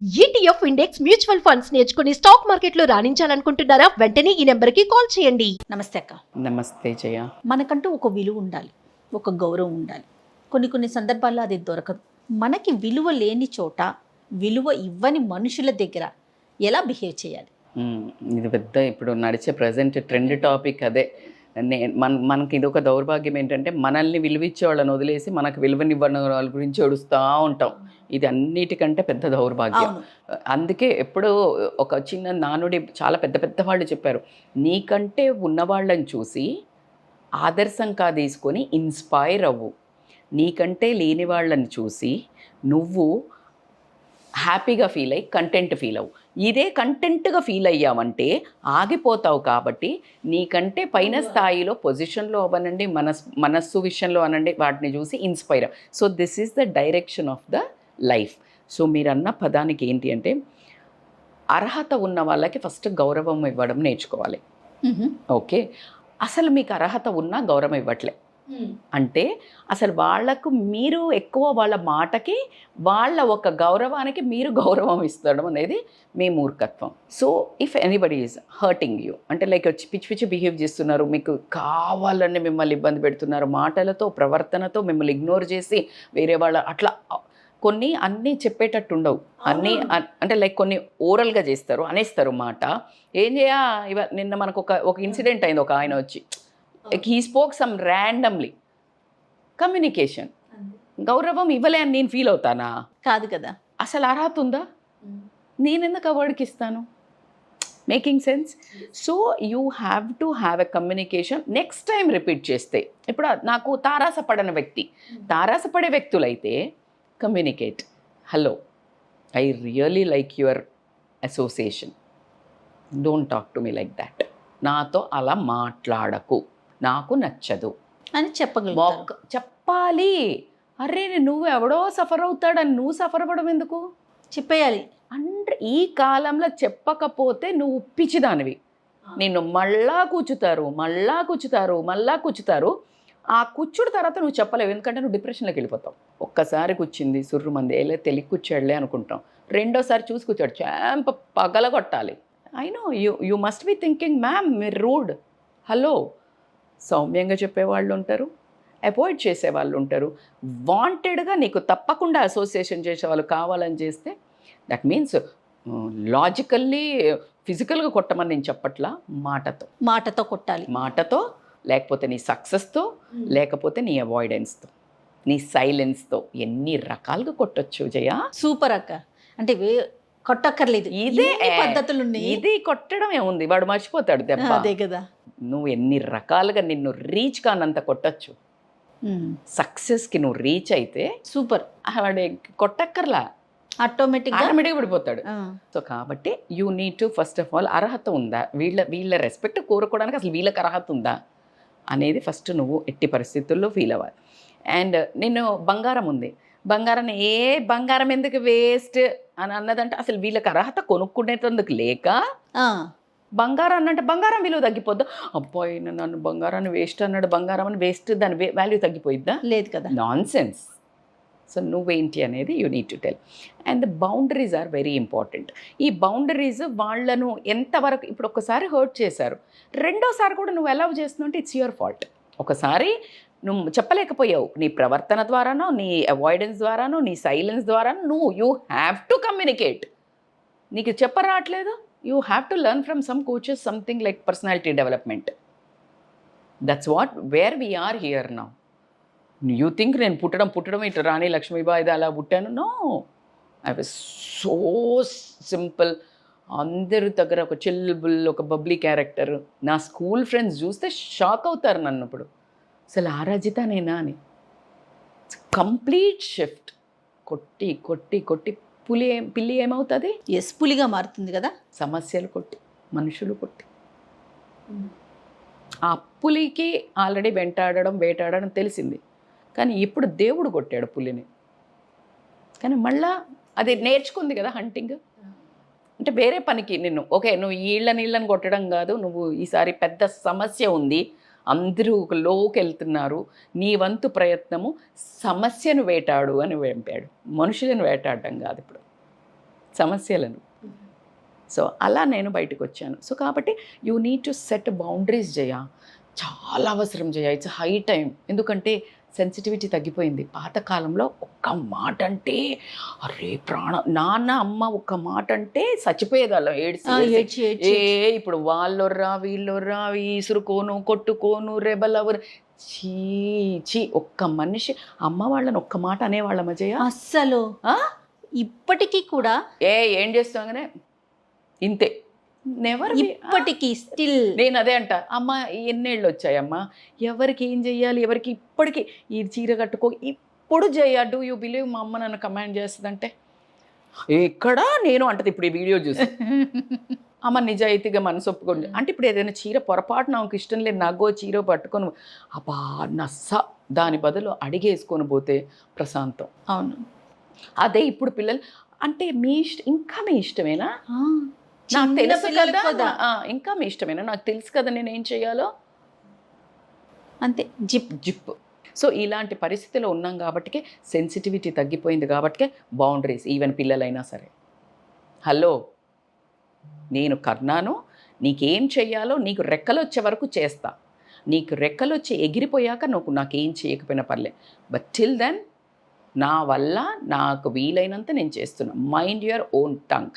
ETF index mutual funds నేర్చుకుని stock మార్కెట్లో రాణించాలనుకుంటున్నారా? వెంటనే ఈ నెంబర్కి కాల్ చేయండి. నమస్తే అక్క. నమస్తే జయ. మనకంటూ ఒక విలువ ఉండాలి, ఒక గౌరవం ఉండాలి. కొన్ని సందర్భాల్లో అది దొరకదు. మనకి విలువ లేని చోట, విలువ ఇవ్వని మనుషుల దగ్గర ఎలా బిహేవ్ చేయాలి? ఇది పెద్ద ఇప్పుడు నడిచే ప్రజెంట్ ట్రెండ్ టాపిక్ అదే. మనకి ఇది ఒక దౌర్భాగ్యం ఏంటంటే మనల్ని విలువిచ్చే వాళ్ళని వదిలేసి మనకు విలువనివ్వని వాళ్ళ గురించి ఏడుస్తూ ఉంటాం. ఇది అన్నిటికంటే పెద్ద దౌర్భాగ్యం. అందుకే ఎప్పుడో ఒక చిన్న నానుడి చాలా పెద్ద పెద్ద వాళ్ళు చెప్పారు, నీకంటే ఉన్నవాళ్ళని చూసి ఆదర్శంగా తీసుకొని ఇన్స్పైర్ అవ్వు, నీకంటే లేని వాళ్ళని చూసి నువ్వు హ్యాపీగా ఫీల్ అయ్యి కంటెంట్ ఫీల్ అవ్వు. ఇదే కంటెంట్గా ఫీల్ అయ్యావంటే ఆగిపోతావు. కాబట్టి నీకంటే పైన స్థాయిలో పొజిషన్లో అవ్వనండి, మనస్సు విషయంలో అనండి, వాటిని చూసి inspire. So this is the direction of the life. So మీరు అన్న పదానికి ఏంటి అంటే, అర్హత ఉన్న వాళ్ళకి ఫస్ట్ గౌరవం ఇవ్వడం నేర్చుకోవాలి. ఓకే, అసలు మీకు అర్హత ఉన్నా గౌరవం ఇవ్వట్లే అంటే అసలు వాళ్లకు మీరు ఎక్కువ వాళ్ళ మాటకి, వాళ్ళ ఒక గౌరవానికి మీరు గౌరవం ఇస్తడం అనేది మీ మూర్ఖత్వం. So if anybody is hurting you అంటే లైక్ పిచ్చి పిచ్చి బిహేవ్ చేస్తున్నారు, మీకు కావాలని మిమ్మల్ని ఇబ్బంది పెడుతున్నారు, మాటలతో ప్రవర్తనతో మిమ్మల్ని ఇగ్నోర్ చేసి వేరే వాళ్ళ అట్లా కొన్ని అన్నీ చెప్పేటట్టు ఉండవు. అన్నీ అంటే లైక్ కొన్ని ఓరల్గా చేస్తారు, అనేస్తారు మాట. ఏం చేయ నిన్న మనకు ఒక ఇన్సిడెంట్ అయింది. ఒక ఆయన వచ్చి he spoke some randomly. Communication గౌరవం ఇవ్వలే అని నేను ఫీల్ అవుతానా? కాదు కదా. అసలు అర్హత ఉందా? నేను ఎందుకు అవార్డుకి ఇస్తాను? Making sense. So you have to have a communication. Next time repeat చేస్తే, ఇప్పుడు నాకు తారాసపడని వ్యక్తి, తారాసపడే వ్యక్తులైతే communicate. Hello, I really like your association, don't talk to me like that. నాతో అలా మాట్లాడకు, నాకు నచ్చదు అని చెప్పాలి. అరే నువ్వు ఎవడో సఫర్ అవుతాడని నువ్వు సఫర్ అవ్వడం ఎందుకు? చెప్పేయాలి. అంటే ఈ కాలంలో చెప్పకపోతే నువ్వు పిచ్చిదానివి. నిన్ను మళ్ళా కూర్చుతారు. ఆ కూర్చుడు తర్వాత నువ్వు చెప్పలేవు, ఎందుకంటే నువ్వు డిప్రెషన్లోకి వెళ్ళిపోతావు. ఒక్కసారి కూర్చుంది సుర్రు మంది ఏలే తెలివి కూర్చోడలే అనుకుంటాం. రెండోసారి చూసి కూర్చోడు, చాంప పగలగొట్టాలి. I know you must be thinking, ma'am మీరు రూడ్. హలో, సౌమ్యంగా చెప్పేవాళ్ళు ఉంటారు, అవాయిడ్ చేసేవాళ్ళు ఉంటారు. వాంటెడ్గా నీకు తప్పకుండా అసోసియేషన్ చేసేవాళ్ళు కావాలని చేస్తే దట్ మీన్స్ లాజికల్లీ ఫిజికల్గా కొట్టమని నేను చెప్పట్లా, మాటతో కొట్టాలి. మాటతో, లేకపోతే నీ సక్సెస్తో, లేకపోతే నీ అవాయిడెన్స్తో, నీ సైలెన్స్తో ఎన్ని రకాలుగా కొట్టొచ్చు జయ. సూపర్ అక్క. అంటే కొట్టక్కర్లేదు, ఇదే పద్ధతులు ఉన్నాయి. ఇది కొట్టడం ఏముంది, వాడు మర్చిపోతాడు దెబ్బ. అదే కదా. నువ్వు ఎన్ని రకాలుగా నిన్ను రీచ్ కానంత కొట్టచ్చు. సక్సెస్కి నువ్వు రీచ్ అయితే సూపర్, వాడు కొట్టక్కర్లా, ఆటోమేటిక్గా పడిపోతాడు. సో కాబట్టి you need to first of all అర్హత ఉందా, వీళ్ళ రెస్పెక్ట్ కోరుకోవడానికి అసలు వీళ్ళకి అర్హత ఉందా అనేది ఫస్ట్ నువ్వు ఎట్టి పరిస్థితుల్లో ఫీల్ అవ్వాలి. అండ్ నేను బంగారం ఉంది, బంగారాన్ని బంగారం ఎందుకు వేస్ట్ అని అన్నదంటే అసలు వీళ్ళకి అర్హత కొనుక్కునేందుకు లేక బంగారం అన్నంటే బంగారం విలువ తగ్గిపోద్దా? అబ్బాయి నన్ను బంగారాన్ని వేస్ట్ అన్నాడు, బంగారం అని వేస్ట్, దాని వాల్యూ తగ్గిపోయిద్దా? లేదు కదా. Non sense. సో నువ్వేంటి అనేది you need to tell. And boundaries are very important. ఈ బౌండరీస్ వాళ్ళను ఎంతవరకు, ఇప్పుడు ఒకసారి హర్ట్ చేశారు, రెండోసారి కూడా నువ్వు అలౌ చేస్తున్నావు అంటే ఇట్స్ యువర్ ఫాల్ట్. ఒకసారి నువ్వు చెప్పలేకపోయావు, నీ ప్రవర్తన ద్వారానో, నీ అవాయిడెన్స్ ద్వారానో, నీ సైలెన్స్ ద్వారానో యూ హ్యావ్ టు కమ్యూనికేట్. నీకు చెప్పరాట్లేదు, you have to learn from some coaches something like personality development. That's what where we are here now. You think నేను పుట్టడం ఇటు రాణి లక్ష్మీబాయి అలా పుట్టాను? No, I was so simple. అందరి దగ్గర ఒక చిల్బుల్, ఒక బబ్లీ క్యారెక్టర్. నా స్కూల్ ఫ్రెండ్స్ చూస్తే షాక్ అవుతారు నన్ను. ఇప్పుడు అసలు ఆరాజిత నేనా అని. Complete shift. కొట్టి పిల్లి ఏమవుతుంది? పులిగా మారుతుంది కదా. సమస్యలు కొట్టి, మనుషులు కొట్టి. ఆ పులికి ఆల్రెడీ వేటాడడం తెలిసింది, కానీ ఇప్పుడు దేవుడు కొట్టాడు పులిని. కానీ మళ్ళా అది నేర్చుకుంది కదా హంటింగ్. అంటే వేరే పనికి నువ్వు నీళ్ళని కొట్టడం కాదు, నువ్వు ఈసారి పెద్ద సమస్య ఉంది, అందరూ ఒక లోకి వెళ్తున్నారు, నీ వంతు ప్రయత్నము సమస్యను వేటాడు అని వేంపాడు, మనుషులను వేటాడడం కాదు. ఇప్పుడు సమస్యలను. సో అలా నేను బయటకు వచ్చాను. సో కాబట్టి you need to set boundaries Jaya, చాలా అవసరం జయ. It's high time. ఎందుకంటే సెన్సిటివిటీ తగ్గిపోయింది. పాతకాలంలో ఒక్క మాట అంటే అరే ప్రాణం, నాన్న అమ్మ ఒక్క మాట అంటే చచ్చిపోయేదాళ్ళం ఏడ్చి. ఇప్పుడు వాళ్ళొర్రా వీళ్ళొర్రా, ఈసురుకోను కొట్టుకోను రెబలవరు, చీ ఒక్క మనిషి అమ్మ వాళ్ళని ఒక్క మాట అనేవాళ్ళ మజయ్య అస్సలు. ఇప్పటికీ కూడా ఏం చేస్తాగానే ఇంతే, నెవర్. ఇప్పటికీ స్టిల్ నేను అదే అంట, అమ్మ ఎన్నేళ్ళు వచ్చాయమ్మా, ఎవరికి ఏం చెయ్యాలి, ఎవరికి ఇప్పటికీ ఈ చీర కట్టుకో ఇప్పుడు చెయ్య. డూ యూ బిలీవ్ మా అమ్మ నన్ను కమాండ్ చేస్తుందంటే ఎక్కడా నేను అంటది. ఇప్పుడు ఈ వీడియో చూసి అమ్మ నిజాయితీగా మనసు ఒప్పుకోండి అంటే, ఇప్పుడు ఏదైనా చీర పొరపాటు నాకు ఇష్టం లేదు, నగో చీర పట్టుకొని అబ్బా నస్స, దాని బదులు అడిగేసుకొని పోతే ప్రశాంతం. అవును. అదే ఇప్పుడు పిల్లలు అంటే మీ ఇంకా మీ ఇష్టమేనా, నాకు తెలుసు కదా, ఇంకా మీ ఇష్టమేనా, నాకు తెలుసు కదా నేను ఏం చేయాలో, అంతే జిప్. సో ఇలాంటి పరిస్థితిలో ఉన్నాం కాబట్టి సెన్సిటివిటీ తగ్గిపోయింది కాబట్టి బౌండరీస్. ఈవెన్ పిల్లలైనా సరే, హలో నేను కర్ణాను, నీకేం చెయ్యాలో నీకు రెక్కలు వచ్చే వరకు చేస్తా, నీకు రెక్కలు వచ్చి ఎగిరిపోయాక నువ్వు నాకేం చేయకపోయినా పర్లే, బట్ టిల్ దెన్ నా వల్ల నాకు వీలైనంత నేను చేస్తున్నా. Mind your own tongue.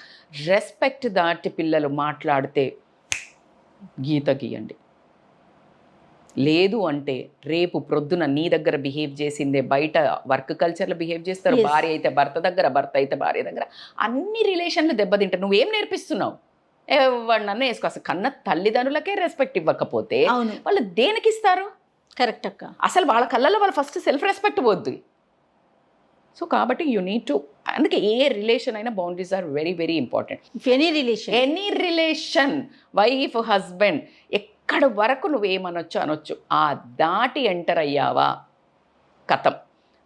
Respect దాటి పిల్లలు మాట్లాడితే గీత గీయండి. లేదు అంటే రేపు ప్రొద్దున నీ దగ్గర బిహేవ్ చేసిందే బయట వర్క్ కల్చర్లో బిహేవ్ చేస్తారు. భార్య అయితే భర్త దగ్గర, భర్త అయితే భార్య దగ్గర, అన్ని రిలేషన్లు దెబ్బతింటారు. నువ్వేం నేర్పిస్తున్నావు? ఎవరినన్నా వేసుకో. అసలు కన్న తల్లిదండ్రులకే రెస్పెక్ట్ ఇవ్వకపోతే వాళ్ళు దేనికి ఇస్తారు? కరెక్ట్ అక్క. అసలు వాళ్ళ కళ్ళలో వాళ్ళు ఫస్ట్ సెల్ఫ్ రెస్పెక్ట్ పోద్ది. సో కాబట్టి యూ నీడ్ టు, అందుకే ఏ రిలేషన్ అయినా boundaries are very very important. Any relation wife husband ఎక్కడ వరకు నువ్వేమనొచ్చు అనొచ్చు, ఆ దాటి ఎంటర్ అయ్యావా కథం.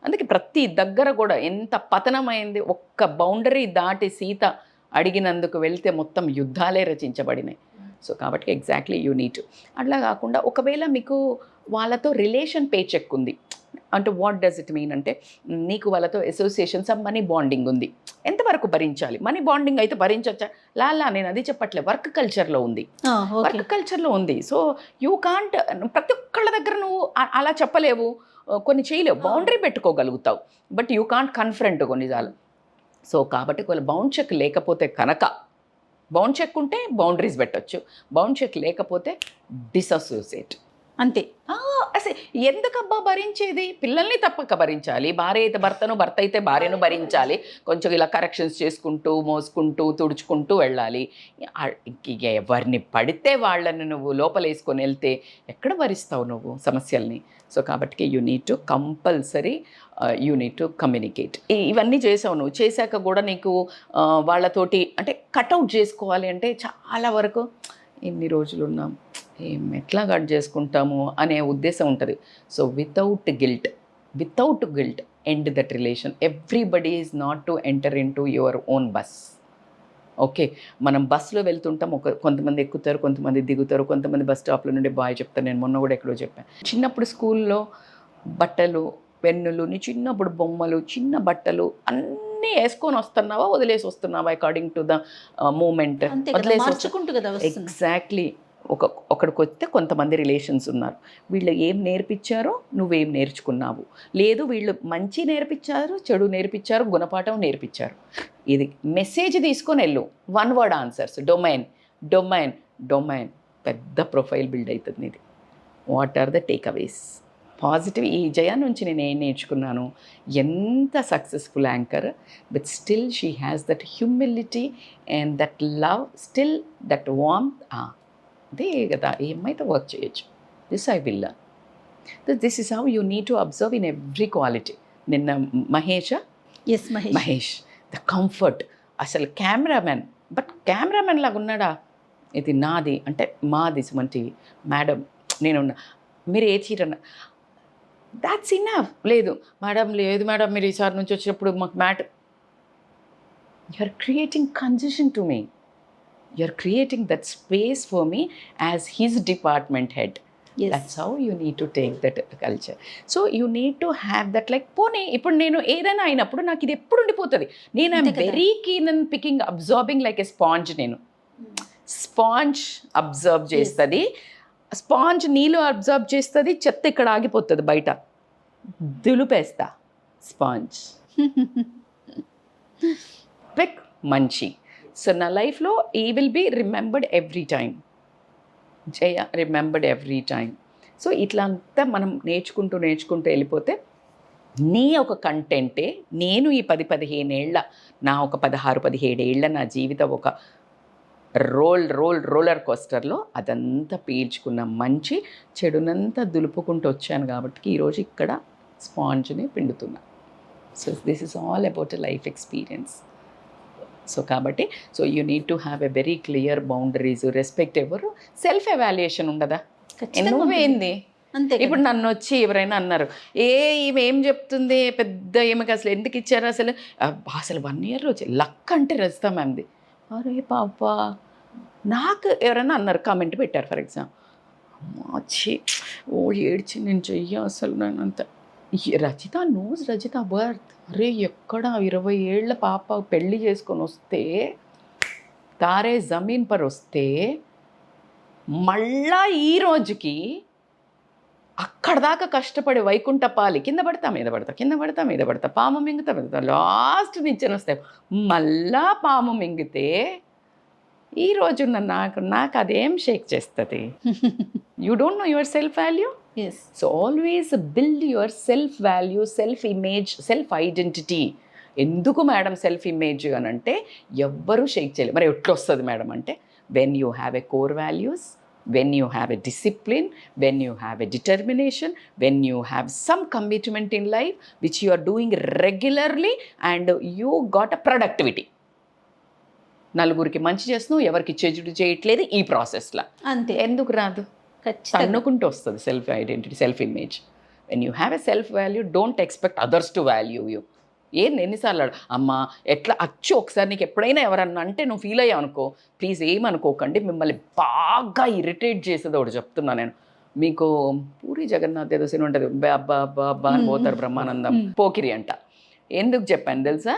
అందుకే ప్రతి దగ్గర కూడా ఎంత పతనమైంది, ఒక్క బౌండరీ దాటి సీత అడిగినందుకు వెళ్తే మొత్తం యుద్ధాలే రచించబడినాయి. సో కాబట్టి ఎగ్జాక్ట్లీ యూ నీడ్ టు. అట్లా కాకుండా ఒకవేళ మీకు వాళ్ళతో రిలేషన్ పేచెక్ ఉంది అంటే, వాట్ డస్ ఇట్ మీన్ అంటే, నీకు వాళ్ళతో అసోసియేషన్స్ ఆఫ్ మనీ బాండింగ్ ఉంది, ఎంతవరకు భరించాలి? మనీ బాండింగ్ అయితే భరించవచ్చా? లాలా నేను అది చెప్పట్లే, వర్క్ కల్చర్లో ఉంది, వర్క్ కల్చర్లో ఉంది. సో యూ కాంట్ ప్రతి ఒక్కళ్ళ దగ్గర నువ్వు అలా చెప్పలేవు, కొన్ని చేయలేవు, బౌండరీ పెట్టుకోగలుగుతావు, బట్ యూ కాంట్ కన్ఫ్రంట్ కొన్నిసార్లు. సో కాబట్టి ఒకవేళ బౌండ్ చెక్ లేకపోతే కనుక, బౌండ్ చెక్ ఉంటే బౌండరీస్ పెట్టచ్చు, బౌండ్ చెక్ లేకపోతే డిసోసియేట్ అంతే. అసలు ఎందుకబ్బా భరించేది? పిల్లల్ని తప్పక భరించాలి, భార్య అయితే భర్తను, భర్త అయితే భార్యను భరించాలి, కొంచెం ఇలా కరెక్షన్స్ చేసుకుంటూ మోసుకుంటూ తుడుచుకుంటూ వెళ్ళాలి. ఎవరిని పడితే వాళ్ళని నువ్వు లోపలేసుకొని వెళ్తే ఎక్కడ భరిస్తావు నువ్వు సమస్యల్ని? సో కాబట్టి you need to compulsory you need to communicate. ఇవన్నీ చేసావు నువ్వు, చేశాక కూడా నీకు వాళ్ళతోటి అంటే కట్అవుట్ చేసుకోవాలి అంటే చాలా వరకు ఎన్ని రోజులు ఉన్నాం, ఎట్లా కట్ చేసుకుంటాము అనే ఉద్దేశం ఉంటుంది. So without guilt end that relation. Everybody is not to enter in to your own bus. Okay, మనం బస్సులో వెళ్తుంటాం, కొంతమంది ఎక్కుతారు, కొంతమంది దిగుతారు, కొంతమంది బస్ స్టాప్లో నుండి బాయ్ చెప్తారు. నేను మొన్న కూడా ఎక్కడో చెప్పాను, చిన్నప్పుడు స్కూల్లో బట్టలు, పెన్నులు, నీ చిన్నప్పుడు బొమ్మలు, చిన్న బట్టలు అన్నీ వేసుకొని వస్తున్నావా, వదిలేసి వస్తున్నావా అకార్డింగ్ టు ద మూమెంట్, వదిలేసి. ఎగ్జాక్ట్లీ. ఒకడికి వస్తే కొంతమంది రిలేషన్స్ ఉన్నారు, వీళ్ళు ఏం నేర్పించారో నువ్వేం నేర్చుకున్నావు, లేదు వీళ్ళు మంచి నేర్పించారు, చెడు నేర్పించారు, గుణపాఠం నేర్పించారు. ఇది మెసేజ్ తీసుకొని వెళ్ళు. 1 word ఆన్సర్స్. డొమైన్ పెద్ద ప్రొఫైల్ బిల్డ్ అవుతుంది ఇది. What are the takeaways? Positive. ఈ జయ నుంచి నేను ఏం నేర్చుకున్నాను? ఎంత successful anchor, but still she has that humility and that love, still that warmth. అదే కదా, ఈ అమ్మాయితో వర్క్ చేయొచ్చు. This I will learn. This is how you need to observe in every quality. నిన్న మహేష్ ద కంఫర్ట్, అసలు cameraman, బట్ cameraman లాగా ఉన్నాడా? ఇది నాది అంటే మాది సుమంటి మేడం, నేనున్నా, మీరు ఏ చీరన్నా దాట్స్ ఇనఫ్. లేదు మేడం మీరు ఈసారి నుంచి వచ్చినప్పుడు మాకు matter. You are creating concession to me. You're creating that space for me as his department head. Yes. That's how you need to take that culture. So you need to have that like పోనీ ఇప్పుడు నేను ఏదైనా అయినప్పుడు నాకు ఇది ఎప్పుడు ఉండిపోతుంది. నేను ఐఎమ్ అంతే కదా. Very keen and picking absorbing like a sponge. నేను స్పాంజ్ అబ్జర్వ్ చేస్తుంది, స్పాంజ్ నీళ్ళు అబ్జర్వ్ చేస్తుంది, చెత్త ఇక్కడ ఆగిపోతుంది, బయట దులిపేస్తా స్పాంజ్. క్విక్ మంచి. సో నా లైఫ్లో ఈ will be remembered every time. Jaya remembered every time. So ఇట్లా అంతా మనం నేర్చుకుంటూ వెళ్ళిపోతే నీ ఒక కంటెంటే నేను ఈ 10-15 ఏళ్ళ నా ఒక 16-17 ఏళ్ళ నా జీవితం ఒక రోలర్ కోస్టర్లో అదంతా పీల్చుకున్న మంచి చెడునంతా దులుపుకుంటూ వచ్చాను కాబట్టి ఈరోజు ఇక్కడ స్పాంజ్ని పిండుతున్నా. So this is all about a life experience. So కాబట్టి so you need to have a very clear boundaries, respect. ఎవరు సెల్ఫ్ ఎవాల్యుయేషన్ ఉండదా? నువ్వేంది అంతే. ఇప్పుడు నన్ను వచ్చి ఎవరైనా అన్నారు, ఈమె ఏం చెప్తుంది, పెద్ద ఈమెకి అసలు ఎందుకు ఇచ్చారు అసలు 1 year వచ్చి లక్ అంటే రజితా మ్యామ్ది. అరే పాపా, నాకు ఎవరైనా అన్నారు, కామెంట్ పెట్టారు ఫర్ ఎగ్జాంపుల్, వచ్చి ఏడ్చి నేను చెయ్య అసలు నేను అంత. Rajitha knows Rajitha birth. అరే ఎక్కడ 20 ఏళ్ల పాప పెళ్ళి చేసుకొని వస్తే, తారే జమీన్ పర్ వస్తే, మళ్ళా ఈ రోజుకి అక్కడ దాకా కష్టపడి వైకుంఠపాలి కింద పడతా మీద పడతా, కింద పడతా మీద పడతా, పాము మింగుతా మీద లాస్ట్ నుంచి వస్తాయి. మళ్ళా పాము మింగితే ఈరోజు నాకు అదేం షేక్ చేస్తుంది. You don't know your self value. Yes. So always build your self value, self image, self identity. ఎందుకు మేడం సెల్ఫ్ ఇమేజ్ అని అంటే ఎవ్వరూ షేక్ చేయలేదు. మరి ఎట్లా వస్తుంది మేడం అంటే, when you have a core values, when you have a discipline, when you have a determination, when you have some commitment in life which you are doing regularly and you got a productivity. నలుగురికి మంచి చేస్తున్నావు, ఎవరికి చెడు చేయట్లేదు ఈ ప్రాసెస్లో. అంతే. ఎందుకు రాదు? ఖచ్చితంగా అనుకుంటూ వస్తుంది self identity, self image. When you have a self value, don't expect others to value you. ఎన్నిసార్లు అమ్మ ఎట్లా అచ్చు ఒకసారి నీకు ఎప్పుడైనా ఎవరన్నా అంటే నువ్వు ఫీల్ అయ్యావు అనుకో, ప్లీజ్ ఏమనుకోకండి, మిమ్మల్ని బాగా ఇరిటేట్ చేసేది ఒకటి చెప్తున్నా నేను మీకు. పూరి జగన్నాథ్ ఏదో సినిమా ఉంటుంది, అబ్బా అబ్బా అబ్బా అని పోతారు బ్రహ్మానందం, పోకిరి అంట. ఎందుకు చెప్పాను తెలుసా?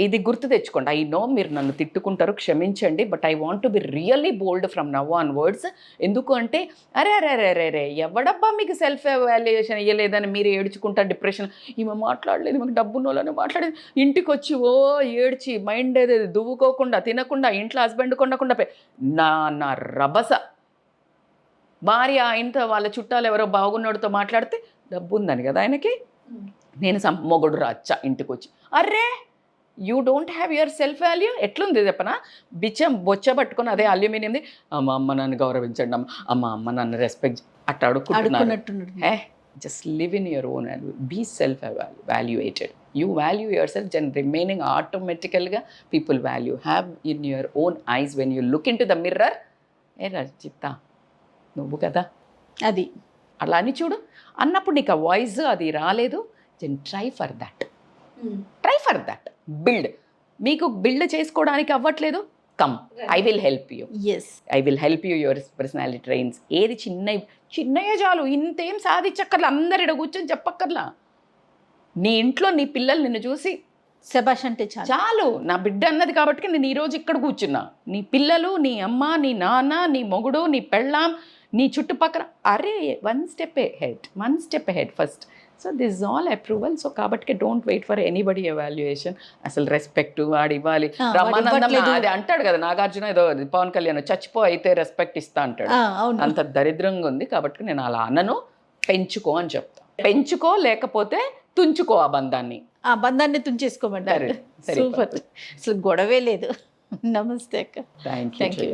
ఇది గుర్తు తెచ్చుకోండి. ఐ నో మీరు నన్ను తిట్టుకుంటారు, క్షమించండి, but I want to be really bold from now on words. ఎందుకు అంటే అరే అరే అరే అరే అరే ఎవడబ్బా మీకు సెల్ఫ్ వాల్యుయేషన్ ఇవ్వలేదని మీరు ఏడ్చుకుంటారు, డిప్రెషన్, ఈమె మాట్లాడలేదు, మాకు డబ్బున్నోళ్ళని మాట్లాడేది, ఇంటికి వచ్చి ఏడ్చి మైండ్ ఏది దువ్వుకోకుండా, తినకుండా, ఇంట్లో హస్బెండ్ కొండకుండా నా రభస భార్య ఇంత వాళ్ళ చుట్టాలు ఎవరో బాగున్నోడితో మాట్లాడితే డబ్బు ఉందని కదా ఆయనకి, నేను మొగుడు రాచ్చా ఇంటికి వచ్చి, array you don't have your self value. ఎట్లుంది చెప్పనా? బొచ్చ పట్టుకొని అదే అల్యూమినియంది, అమ్మ నన్ను గౌరవించండి, అమ్మ నన్ను రెస్పెక్ట్ అట్లా అడుక్కున్నట్టున్నారు. Just live in your own value, be self valuated. You value your self, then remaining ఆటోమేటికల్గా people value. Have in your own eyes when you look in to the mirror, ఏ రజిత నువ్వు కదా అది అలా అని చూడు అన్నప్పుడు నీకు ఆ వాయిస్ అది రాలేదు. Jan try for that, build. మీకు బిల్డ్ చేసుకోవడానికి అవ్వట్లేదు, come, I will help you. I will help you your personality trains. ఏది చిన్నయే చాలు, ఇంతేం సాధించక్కర్లా, అందరిడ కూర్చొని చెప్పక్కర్లా. నీ ఇంట్లో నీ పిల్లలు నిన్ను చూసి శబాష్ అంటే చాలు, నా బిడ్డ అన్నది కాబట్టి నేను ఈరోజు ఇక్కడ కూర్చున్నా. నీ పిల్లలు, నీ అమ్మ, నీ నాన్న, నీ మొగుడు, నీ పెళ్ళాం, నీ చుట్టుపక్కల, అరే one step ahead first. So this is all approval. So కాబట్టి don't wait for anybody evaluation. అసలు రెస్పెక్ట్ వాడు ఇవ్వాలి. బ్రహ్మానందం అది అంటాడు కదా, నాగార్జున ఏదో పవన్ కళ్యాణ్, చచ్చిపో అయితే రెస్పెక్ట్ ఇస్తా అంటాడు. అంత దరిద్రంగా ఉంది కాబట్టి నేను అలా అనను. పెంచుకో అని చెప్తా. పెంచుకో, లేకపోతే తుంచుకో ఆ బంధాన్ని తుంచేసుకోమంటారు. సూపర్, అసలు గొడవే లేదు. నమస్తే అక్క. Thank you.